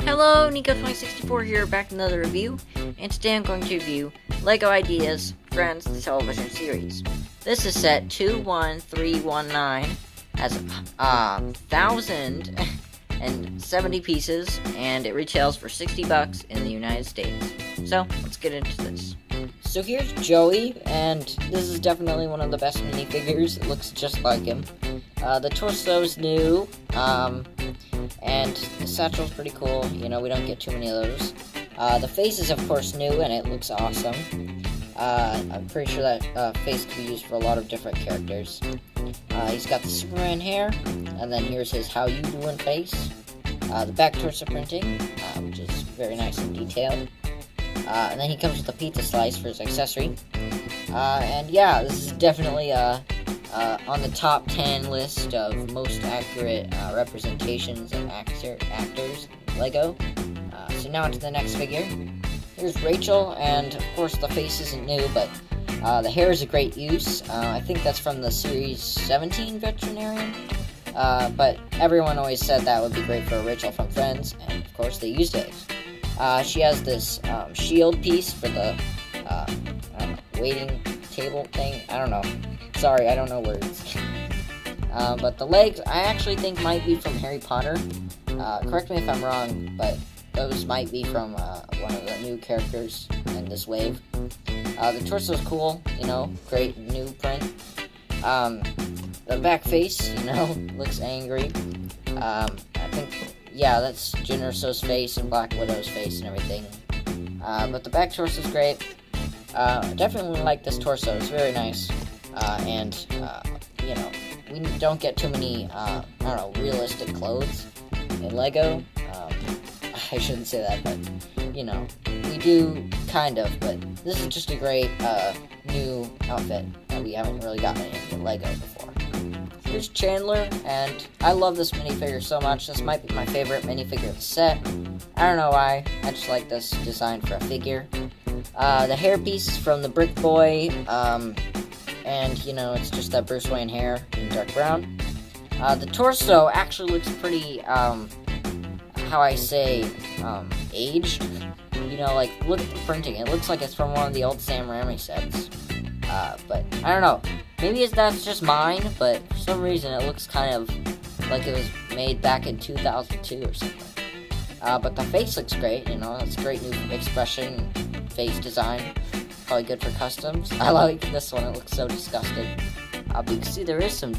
Hello, Niko2064 here, back with another review, and today I'm going to review LEGO Ideas Friends, the television series. This is set 21319, has 1,070 pieces, and it retails for $60 in the United States. So, let's get into this. So here's Joey, and this is definitely one of the best minifigures. It looks just like him. The torso's new, and the satchel's pretty cool. You know, we don't get too many of those. The face is, of course, new, and it looks awesome. I'm pretty sure that face can be used for a lot of different characters. He's got the Superman hair, and then here's his How You Doing face. The back torso printing, which is very nice and detailed. And then he comes with a pizza slice for his accessory. And yeah, this is definitely on the top 10 list of most accurate representations of actors in LEGO. So now onto the next figure. Here's Rachel, and of course the face isn't new, but the hair is a great use. I think that's from the Series 17 Veterinarian. But everyone always said that would be great for Rachel from Friends, and of course they used it. She has this shield piece for the waiting table thing. I don't know. Sorry, I don't know words. But the legs, I actually think might be from Harry Potter. Correct me if I'm wrong, but those might be from one of the new characters in this wave. The torso's cool, you know, great new print. The back face, you know, looks angry. I think, yeah, that's Jyn Erso's face and Black Widow's face and everything. But the back torso's great. Definitely like this torso, it's very nice. You know, we don't get too many, I don't know, realistic clothes in LEGO. I shouldn't say that, but, you know, we do, kind of, but this is just a great, new outfit that we haven't really gotten in LEGO before. Here's Chandler, and I love this minifigure so much. This might be my favorite minifigure of the set. I don't know why, I just like this design for a figure. The hairpiece is from the Brick Boy, and, you know, it's just that Bruce Wayne hair in dark brown. The torso actually looks pretty, how I say, aged. You know, like, look at the printing. It looks like it's from one of the old Sam Raimi sets. But, I don't know. Maybe that's just mine, but for some reason it looks kind of like it was made back in 2002 or something. But the face looks great, you know, it's a great new expression, face design. Probably good for customs. I like this one, it looks so disgusting. But you can see there is some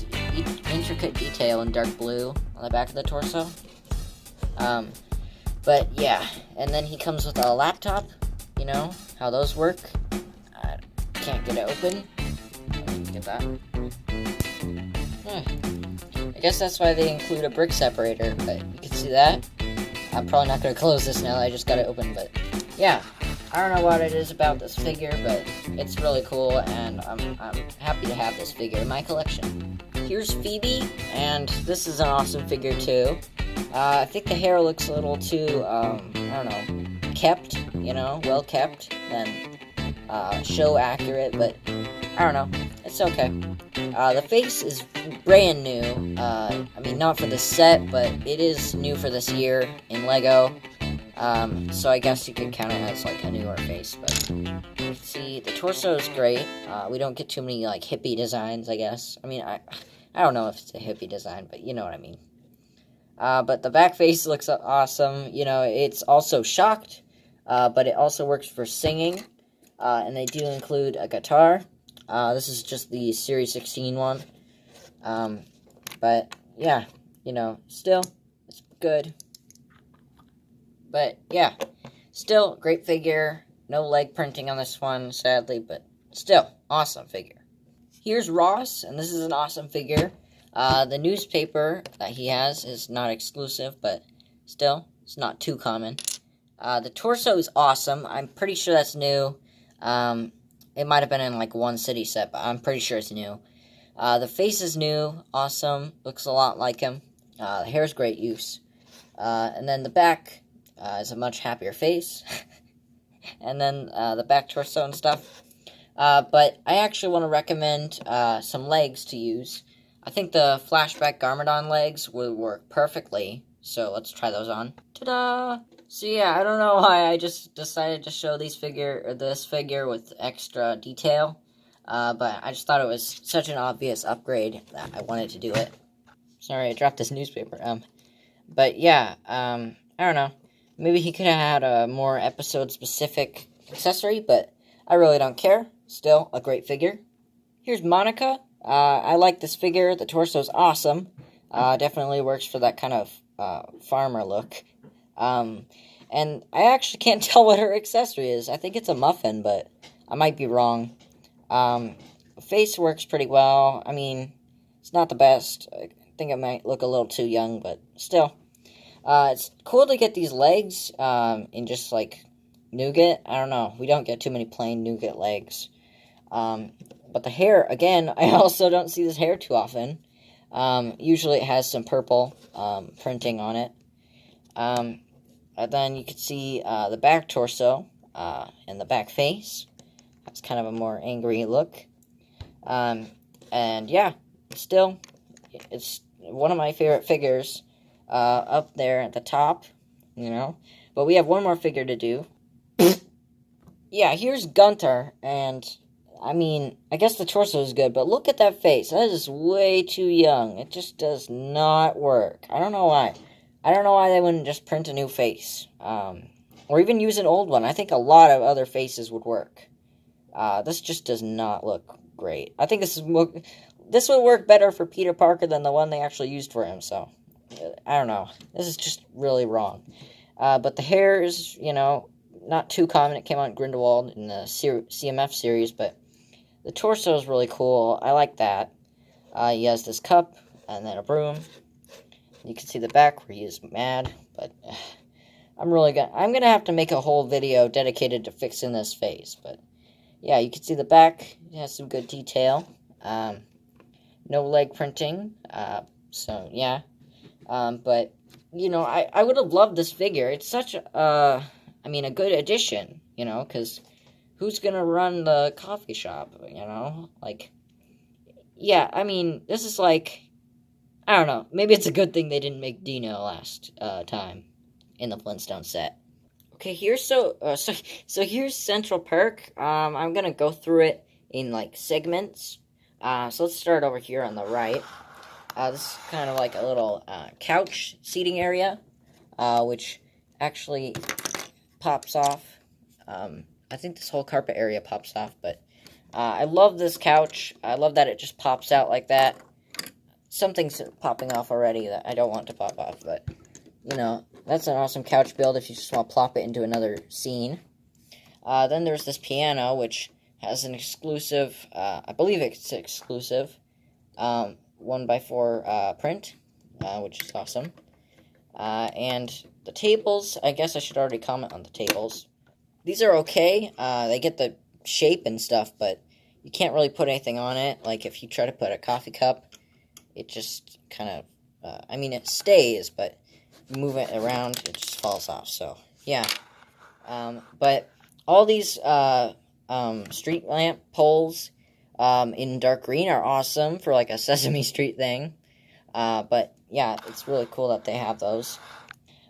intricate detail in dark blue on the back of the torso. But yeah, and then he comes with a laptop, you know, how those work. I can't get it open. Get that. I guess that's why they include a brick separator, but you can see that. I'm probably not going to close this now that I just got it open, but yeah. I don't know what it is about this figure, but it's really cool, and I'm happy to have this figure in my collection. Here's Phoebe, and this is an awesome figure too. I think the hair looks a little too, I don't know, kept, you know, well kept, than show accurate, but I don't know, it's okay. The face is brand new. I mean, not for the set, but it is new for this year in LEGO. So I guess you could count it as, like, a newer face, but you can see the torso is great. We don't get too many, like, hippie designs, I guess. I mean, I don't know if it's a hippie design, but you know what I mean. But the back face looks awesome. You know, it's also shocked, but it also works for singing, and they do include a guitar. This is just the Series 16 one. But, yeah, you know, still, it's good. But, yeah, still, great figure. No leg printing on this one, sadly, but still, awesome figure. Here's Ross, and this is an awesome figure. The newspaper that he has is not exclusive, but still, it's not too common. The torso is awesome. I'm pretty sure that's new. It might have been in, like, one city set, but I'm pretty sure it's new. The face is new, awesome, looks a lot like him. The hair is great use. And then the back is a much happier face. And then the back torso and stuff. But I actually want to recommend some legs to use. I think the flashback Garmadon legs would work perfectly. So let's try those on. Ta-da! So yeah, I don't know why I just decided to show this figure with extra detail. But I just thought it was such an obvious upgrade that I wanted to do it. Sorry, I dropped this newspaper. But yeah, I don't know. Maybe he could have had a more episode-specific accessory, but I really don't care. Still, a great figure. Here's Monica. I like this figure. The torso's awesome. Definitely works for that kind of farmer look. And I actually can't tell what her accessory is. I think it's a muffin, but I might be wrong. Face works pretty well. I mean, it's not the best. I think it might look a little too young, but still. It's cool to get these legs in just, like, nougat. I don't know. We don't get too many plain nougat legs. But the hair, again, I also don't see this hair too often. Usually it has some purple printing on it. And then you can see the back torso and the back face. That's kind of a more angry look. And yeah, still, it's one of my favorite figures up there at the top, you know. But we have one more figure to do. Yeah, here's Gunter, and I mean, I guess the torso is good, but look at that face. That is way too young. It just does not work. I don't know why. I don't know why they wouldn't just print a new face. Or even use an old one. I think a lot of other faces would work. This just does not look great. I think this would work better for Peter Parker than the one they actually used for him, so I don't know. This is just really wrong. But the hair is, you know, not too common. It came out in Grindelwald in the CMF series, but the torso is really cool. I like that. He has this cup and then a broom. You can see the back where he is mad, but I'm gonna have to make a whole video dedicated to fixing this face. But yeah, you can see the back. It has some good detail. No leg printing. So yeah. But you know, I would have loved this figure. It's such a good addition, you know, because who's gonna run the coffee shop, you know? Like, yeah, I mean, this is like, I don't know, maybe it's a good thing they didn't make Dino last time in the Flintstone set. Okay, here's here's Central Park. I'm gonna go through it in, like, segments. So let's start over here on the right. This is kind of like a little couch seating area, which actually pops off. I think this whole carpet area pops off, but I love this couch. I love that it just pops out like that. Something's popping off already that I don't want to pop off, but, you know, that's an awesome couch build if you just want to plop it into another scene. Then there's this piano, which has an exclusive, I believe it's exclusive, 1x4 print, which is awesome. And the tables, I guess I should already comment on the tables. These are okay. They get the shape and stuff, but you can't really put anything on it. Like, if you try to put a coffee cup, it just kind of, it stays, but you move it around, it just falls off. So, yeah. But all these street lamp poles in dark green are awesome for, like, a Sesame Street thing. But, yeah, it's really cool that they have those.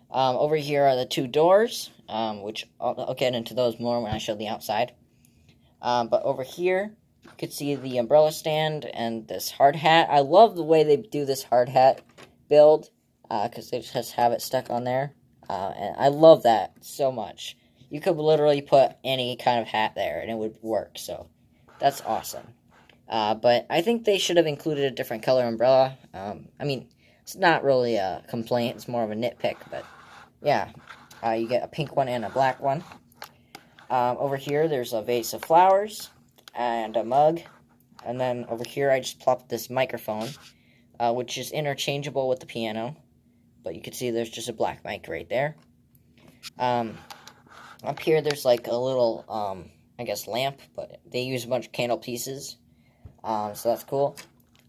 Over here are the two doors, which I'll get into those more when I show the outside. But over here, you could see the umbrella stand and this hard hat. I love the way they do this hard hat build, because they just have it stuck on there. And I love that so much. You could literally put any kind of hat there, and it would work, so that's awesome. But I think they should have included a different color umbrella. It's not really a complaint, it's more of a nitpick, but yeah. You get a pink one and a black one. Over here, there's a vase of flowers and a mug. And then over here, I just plopped this microphone, which is interchangeable with the piano. But you can see there's just a black mic right there. Up here, there's like a little, lamp, but they use a bunch of candle pieces. So that's cool.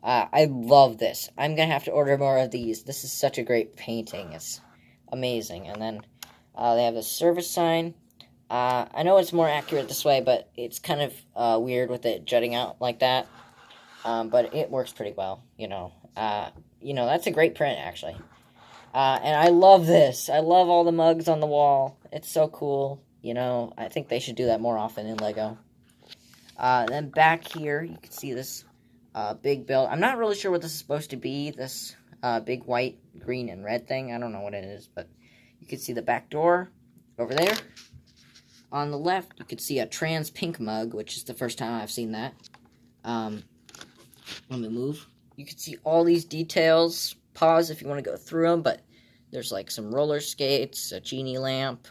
I love this. I'm going to have to order more of these. This is such a great painting. It's amazing. And then they have a service sign. I know it's more accurate this way, but it's kind of weird with it jutting out like that. But it works pretty well, you know. That's a great print, actually. And I love this. I love all the mugs on the wall. It's so cool. You know, I think they should do that more often in LEGO. Then back here, you can see this big build. I'm not really sure what this is supposed to be. This big white, green, and red thing. I don't know what it is, but you can see the back door over there. On the left, you can see a trans pink mug, which is the first time I've seen that. Let me move. You can see all these details. Pause if you want to go through them, but there's like some roller skates, a genie lamp,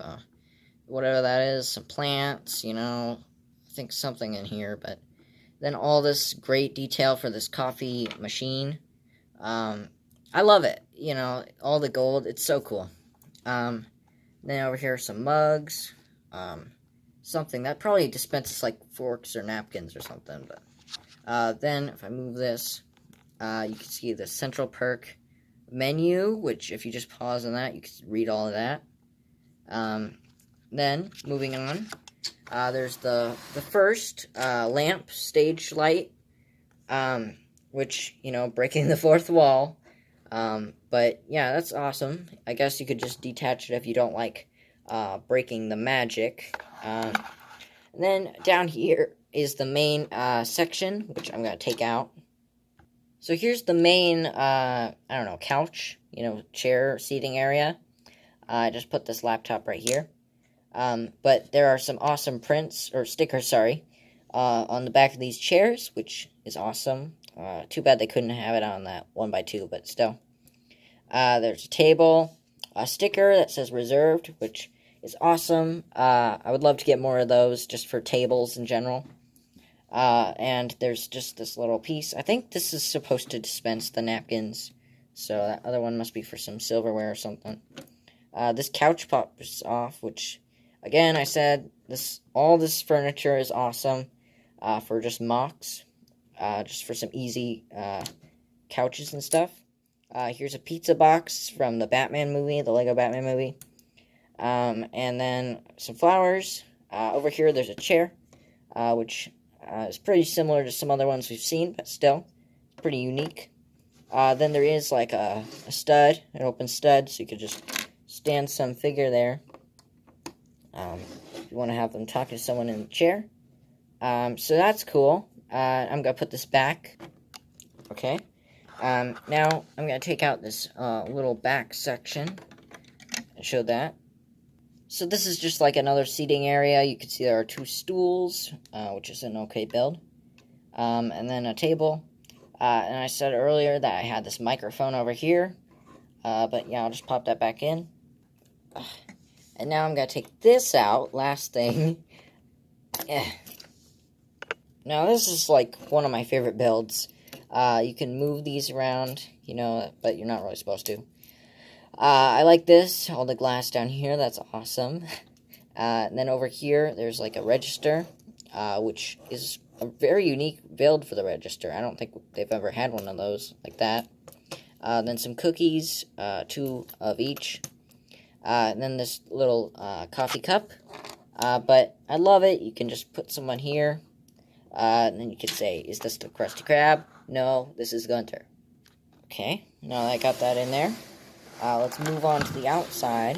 whatever that is, some plants, you know, I think something in here, but then all this great detail for this coffee machine. I love it, you know, all the gold, it's so cool. Then over here, some mugs, something that probably dispenses like forks or napkins or something, but then if I move this, you can see the Central Perk menu, which if you just pause on that, you can read all of that. Then, moving on, there's the first lamp stage light, which, you know, breaking the fourth wall. But yeah, that's awesome. I guess you could just detach it if you don't like breaking the magic. And then down here is the main section, which I'm going to take out. So here's the main, I don't know, couch, you know, chair seating area. I just put this laptop right here. But there are some awesome prints, or stickers, sorry, on the back of these chairs, which is awesome. Too bad they couldn't have it on that 1x2, but still. There's a table, a sticker that says reserved, which is awesome. I would love to get more of those just for tables in general. And there's just this little piece. I think this is supposed to dispense the napkins, so that other one must be for some silverware or something. This couch pops off, which, again, I said, all this furniture is awesome for just mocks, just for some easy couches and stuff. Here's a pizza box from the Batman movie, the Lego Batman movie. And then some flowers. Over here, there's a chair, which is pretty similar to some other ones we've seen, but still, pretty unique. Then there is like a stud, an open stud, so you could just stand some figure there. If you want to have them talking to someone in the chair. So that's cool. I'm going to put this back. Okay. Now, I'm going to take out this little back section and show that. So this is just like another seating area. You can see there are 2 stools, which is an okay build. And then a table. And I said earlier that I had this microphone over here. But yeah, I'll just pop that back in. And now I'm going to take this out, last thing. Now this is like one of my favorite builds. You can move these around, you know, but you're not really supposed to. I like this, all the glass down here, that's awesome. And then over here, there's like a register, which is a very unique build for the register. I don't think they've ever had one of those like that. Then some cookies, 2 of each. And then this little coffee cup. But I love it. You can just put someone here. And then you could say, is this the Krusty Krab? No, this is Gunter. Okay, now that I got that in there. Let's move on to the outside,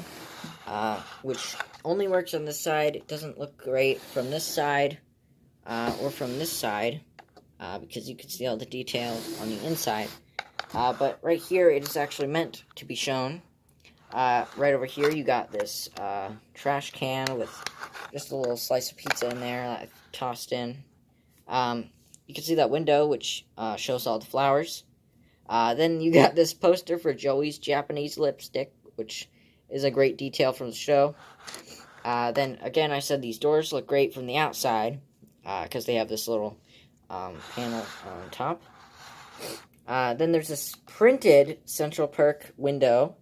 which only works on this side. It doesn't look great from this side, or from this side, because you can see all the details on the inside. But right here, it is actually meant to be shown. Right over here, you got this trash can with just a little slice of pizza in there that I tossed in. You can see that window, which shows all the flowers. Then you got this poster for Joey's Japanese lipstick, which is a great detail from the show. Then, again, I said these doors look great from the outside, because they have this little panel on top. Then there's this printed Central Perk window,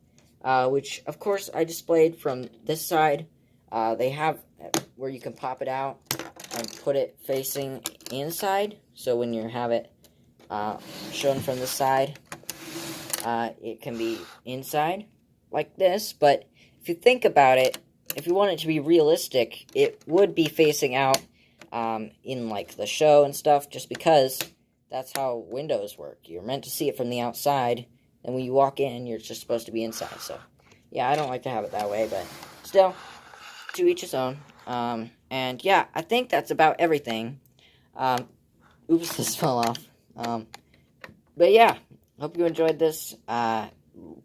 which, of course, I displayed from this side. They have where you can pop it out and put it facing inside, so when you have it shown from this side, it can be inside, like this, but if you think about it, if you want it to be realistic, it would be facing out in, like, the show and stuff, just because that's how windows work. You're meant to see it from the outside, and when you walk in, you're just supposed to be inside. So, yeah, I don't like to have it that way, but still, to each his own. And yeah, I think that's about everything. Oops, this fell off. But yeah, hope you enjoyed this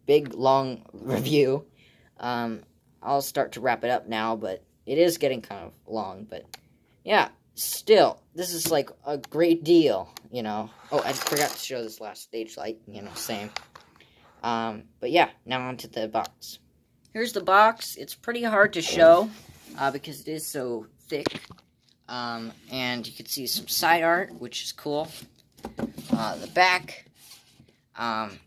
big, long review. I'll start to wrap it up now, but it is getting kind of long. But yeah, still, this is like a great deal, you know. Oh, I just forgot to show this last stage light, you know, same. But yeah, now onto the box. Here's the box. It's pretty hard to show because it is so thick. And you can see some side art, which is cool. The back,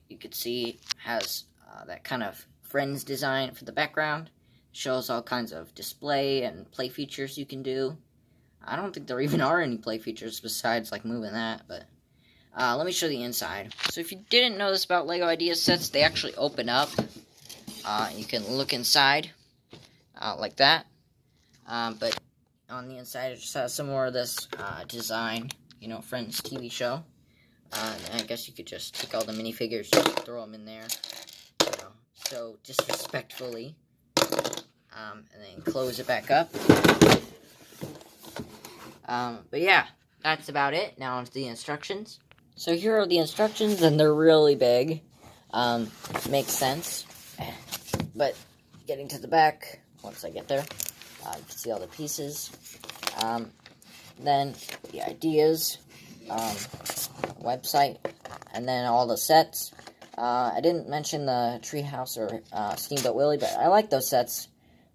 you can see has that kind of Friends design for the background. Shows all kinds of display and play features you can do. I don't think there even are any play features besides like moving that, but let me show the inside. So if you didn't know this about LEGO Idea Sets, they actually open up. You can look inside like that. But on the inside, it just has some more of this design, you know, Friends TV show. And I guess you could just take all the minifigures, just throw them in there, you know, so disrespectfully. And then close it back up. But yeah, that's about it. Now onto the instructions. So here are the instructions, and they're really big. Makes sense. But getting to the back, once I get there, you can see all the pieces. Then the ideas, website, and then all the sets. I didn't mention the Treehouse or Steamboat Willie, but I like those sets.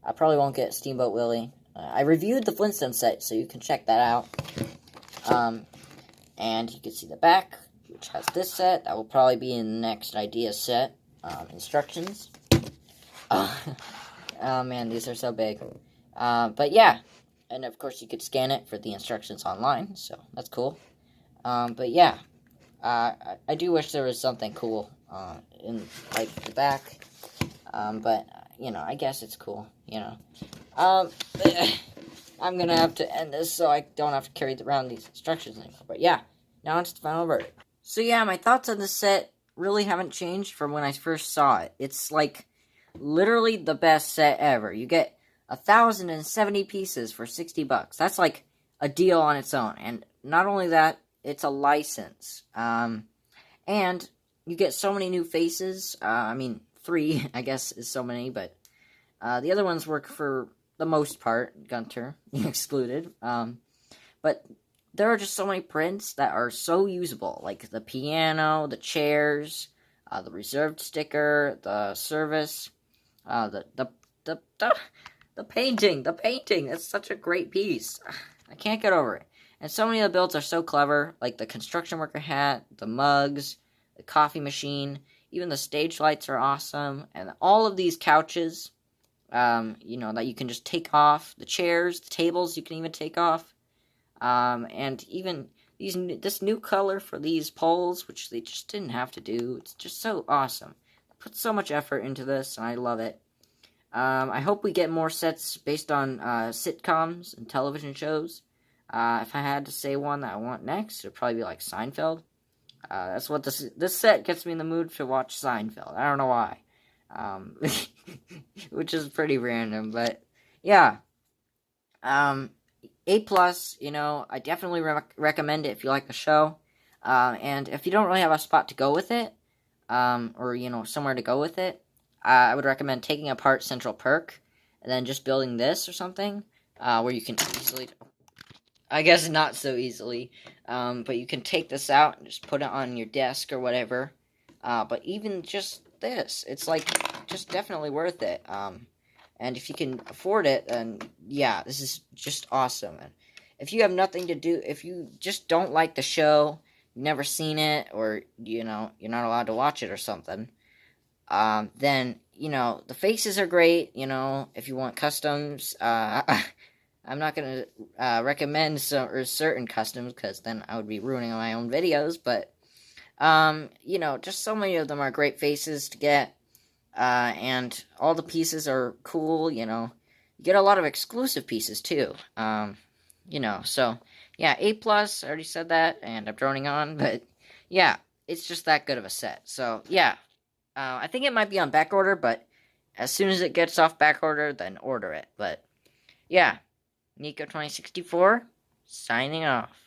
I probably won't get Steamboat Willie. I reviewed the Flintstone set, so you can check that out. And you can see the back, which has this set. That will probably be in the next idea set. Instructions. Oh man, these are so big. But yeah, and of course you could scan it for the instructions online, so that's cool. But yeah, I do wish there was something cool in like the back. But you know, I guess it's cool, you know. I'm gonna have to end this so I don't have to carry around these instructions anymore. But yeah, now it's the final verdict. So yeah, my thoughts on this set really haven't changed from when I first saw it. It's like literally the best set ever. You get 1,070 pieces for $60. That's like a deal on its own. And not only that, it's a license. And you get so many new faces. I mean, 3, I guess, is so many, but the other ones work for the most part, Gunter excluded. But there are just so many prints that are so usable, like the piano, the chairs, the reserved sticker, the service, the painting. The painting, it's such a great piece. I can't get over it. And so many of the builds are so clever, like the construction worker hat, the mugs, the coffee machine, even the stage lights are awesome, and all of these couches, you know, that you can just take off, the chairs, the tables you can even take off, and even this new color for these poles, which they just didn't have to do. It's just so awesome. They put so much effort into this, and I love it. I hope we get more sets based on sitcoms and television shows. If I had to say one that I want next, it would probably be like Seinfeld. That's what this set gets me in the mood to watch Seinfeld. I don't know why. Which is pretty random, but yeah. A+, you know, I definitely recommend it if you like the show. And if you don't really have a spot to go with it, or, you know, somewhere to go with it, I would recommend taking apart Central Perk, and then just building this or something, where you can easily... I guess not so easily, but you can take this out and just put it on your desk or whatever. But even just this, it's like just definitely worth it. And if you can afford it, then yeah, this is just awesome. And if you have nothing to do, if you just don't like the show, you've never seen it, or you know you're not allowed to watch it or something, then you know the faces are great. You know, if you want customs, I'm not going to recommend certain customs, because then I would be ruining my own videos, but, you know, just so many of them are great faces to get, and all the pieces are cool, you know. You get a lot of exclusive pieces, too, you know, so, yeah, A+, I already said that, and I'm droning on, but, yeah, it's just that good of a set, so, yeah, I think it might be on back order, but as soon as it gets off back order, then order it. But yeah, Niko 2064 signing off.